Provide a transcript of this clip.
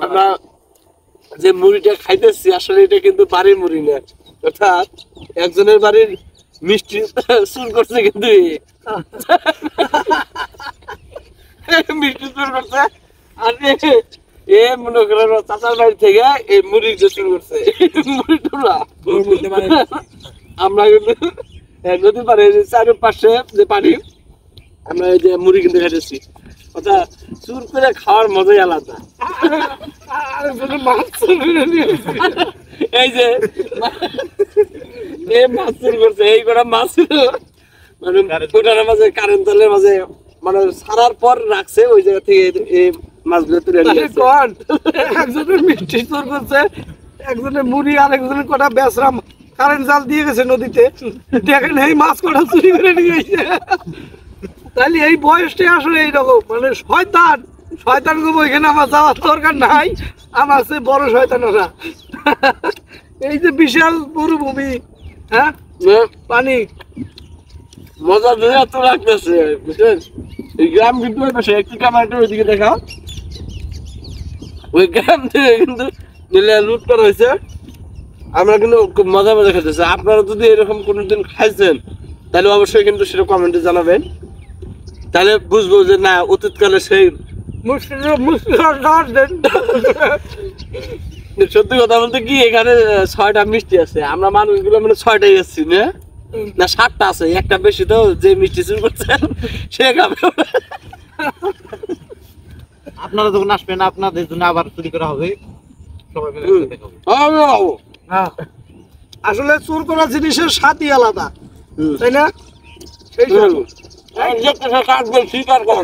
আমরা যে মুড়িটা খাইতেছি আসলে এটা কিন্তু বাড়ির মুড়ি না, অর্থাৎ একজনের বাড়ির মিষ্টি চুর করছে, কিন্তু মিষ্টি চুর করছে। আর এ মনে করেন চাচার বাড়ি থেকে এই মুড়ি যে চুর করছে, মুড়িটা আমরা কিন্তু নদী পাড়ে চারপাশে যে পানি, আমরা এই যে মুড়ি কিন্তু খাইতেছি, অর্থাৎ চুর করে খাওয়ার মজাই আলাদা। এই যে মাছ চুর করছে, এই কটা মাছ মানে ওটার মাঝে কারেন্ট তারের মাঝে মানে ছাড়ার পর রাখছে, ওই জায়গা থেকে এই মাছগুলো তুলে একজনের মিষ্টি চুর করছে, একজনের মুড়ি, আর একজনের কটা বেসরা কারেন্ট জাল দিয়ে গেছে নদীতে, দেখেন এই মাছ কটা চুরি করে নিয়ে গেছে। তাহলে এই বয়সটা আসলে এইরকম, মানে শয়তান শয়তান গো, এখানে আমার যাওয়ার দরকার নাই, আমার সে বড় শয়তান ওরা। এই যে বিশাল মরুভূমি, হ্যাঁ পানি, মজা ধরে এত লাগতেছে বুঝলেন। এই গ্রাম কিন্তু একটি কামারটা ওইদিকে দেখা, ওই গ্রাম থেকে কিন্তু লুট করা হয়েছে। আমরা কিন্তু খুব মজা মজা খেতেছি। আপনারা যদি এরকম কোনোদিন খাইছেন তাহলে অবশ্যই কিন্তু সেটা কমেন্টে জানাবেন, তাহলে বুঝবো যে না অতীতকালে সেই সত্যি কথা বলতে কি এখানে 6টা মিষ্টি আছে, আমরা মানুষগুলো মানে 6টাই এসছি না 7টা আছে, একটা বেশি, তো যে মিষ্টি চুরি করছেন সে খাবে। আপনারা যখন আসবেন আপনাদের জন্য আবার চুরি করা হবে, সবাই মিলে আসলে চুর করা জিনিসের স্বাদই আলাদা, তাই না? স্বীকার কর।